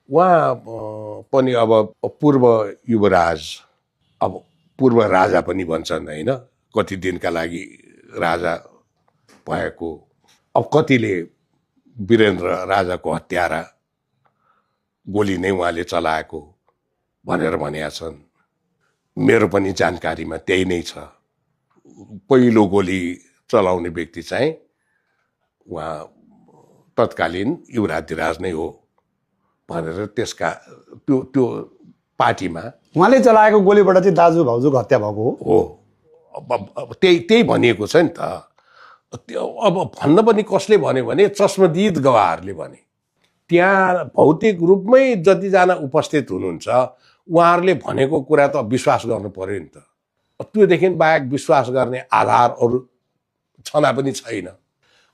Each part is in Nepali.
उहाँ पनि अब पूर्व युवराज, अब पूर्व राजा पनि भन्छन् होइन, कति दिनका लागि राजा भएको। अब कतिले वीरेन्द्र राजाको हत्यारा गोली नै उहाँले चलाएको भनेर भनेका छन्। मेरो पनि जानकारीमा त्यही नै छ। पहिलो गोली चलाउने व्यक्ति चाहिँ उहाँ तत्कालीन युवराधिराज नै हो भनेर त्यसका त्यो पार्टीमा उहाँले चलाएको गोलीबाट चाहिँ दाजु भाउजूको हत्या भएको हो। अब त्यही भनिएको छ नि त। अब भन्न पनि कसले भन्यो भने चश्मदीद गवाहहरूले भने। त्यहाँ भौतिक रूपमै जतिजना उपस्थित हुनुहुन्छ उहाँहरूले भनेको कुरा त विश्वास गर्नु पर्यो नि त। त्योदेखि बाहेक विश्वास गर्ने आधार अरू छँदा पनि छैन।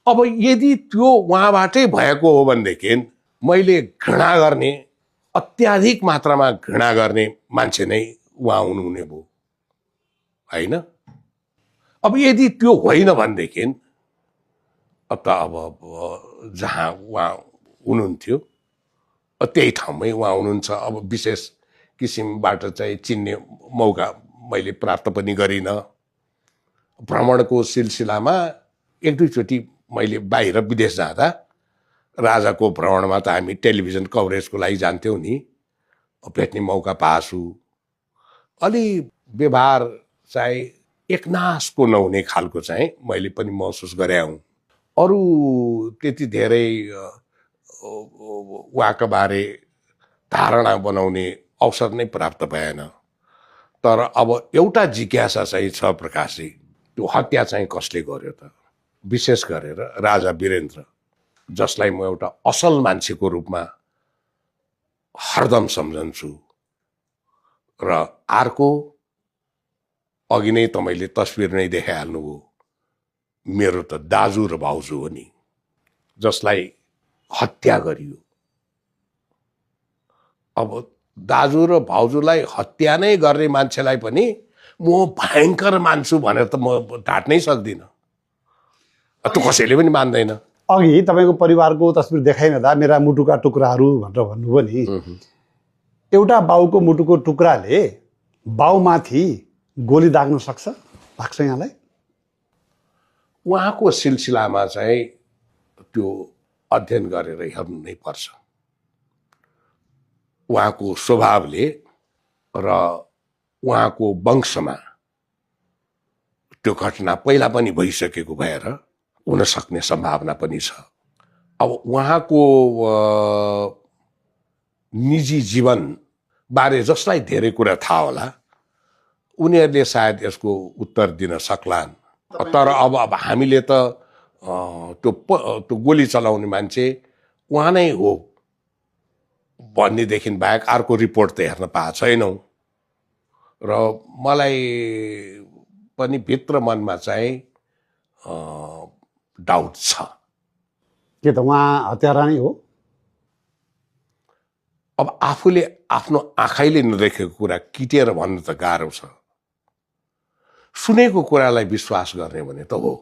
अब यदि त्यो उहाँबाटै भएको हो भनेदेखि मैले घृणा गर्ने, अत्याधिक मात्रामा घृणा गर्ने मान्छे नै उहाँ हुनुहुने भयो होइन। अब यदि त्यो होइन भनेदेखि त अब जहाँ उहाँ हुनुहुन्थ्यो त्यही ठाउँमै उहाँ हुनुहुन्छ। अब विशेष किसिमबाट चाहिँ चिन्ने मौका मैले प्राप्त पनि गरिनँ। भ्रमणको सिलसिलामा एक दुईचोटि मैले बाहिर विदेश जाँदा राजाको भ्रमणमा त हामी टेलिभिजन कभरेजको लागि जान्थ्यौँ नि, भेट्ने मौका पाछु। अलि व्यवहार चाहिँ एकनासको नहुने खालको चाहिँ मैले पनि महसुस गरे हुँ। अरू त्यति धेरै उहाँका बारे धारणा बनाउने अवसर नै प्राप्त भएन। तर अब एउटा जिज्ञासा चाहिँ छ प्रकाशजी, त्यो हत्या चाहिँ कसले गर्यो त? विशेष गरेर राजा वीरेन्द्र, जसलाई म एउटा असल मान्छेको रूपमा हरदम सम्झन्छु। र अर्को अघि नै तपाईँले तस्बिर नै देखाइहाल्नुभयो, मेरो त दाजु र भाउजू हो नि, जसलाई हत्या गरियो। अब दाजु र भाउजूलाई हत्या नै गर्ने मान्छेलाई पनि म भयङ्कर मान्छु भनेर त म ढाट्नै सक्दिनँ। त्यो कसैले पनि मान्दैन। अघि तपाईँको परिवारको तस्बिर देखाइरहँदा मेरा मुटुका टुक्राहरू भनेर भन्नुभयो नि, एउटा बाउको मुटुको टुक्राले बाउमाथि गोली दाग्न सक्छ, लाग्छ यहाँलाई? उहाँको सिलसिलामा चाहिँ त्यो अध्ययन गरेर हेर्नु नै पर्छ। उहाँको स्वभावले र उहाँको वंशमा त्यो घटना पहिला पनि भइसकेको भएर हुन सक्ने सम्भावना पनि छ। अब उहाँको निजी जीवन बारे जसलाई धेरै कुरा थाहा होला उनीहरूले सायद यसको उत्तर दिन सक्लान्। तर अब हामीले त त्यो गोली चलाउने मान्छे उहाँ नै हो भन्नेदेखि बाहेक अर्को रिपोर्ट त हेर्न पाएको छैनौँ। र मलाई पनि भित्र मनमा चाहिँ डाउट छ। के त उहाँ हत्यारा नै हो? अब आफूले आफ्नो आँखाइले नदेखेको कुरा किटेर भन्नु त गाह्रो छ। सुनेको कुरालाई विश्वास गर्ने भने त हो।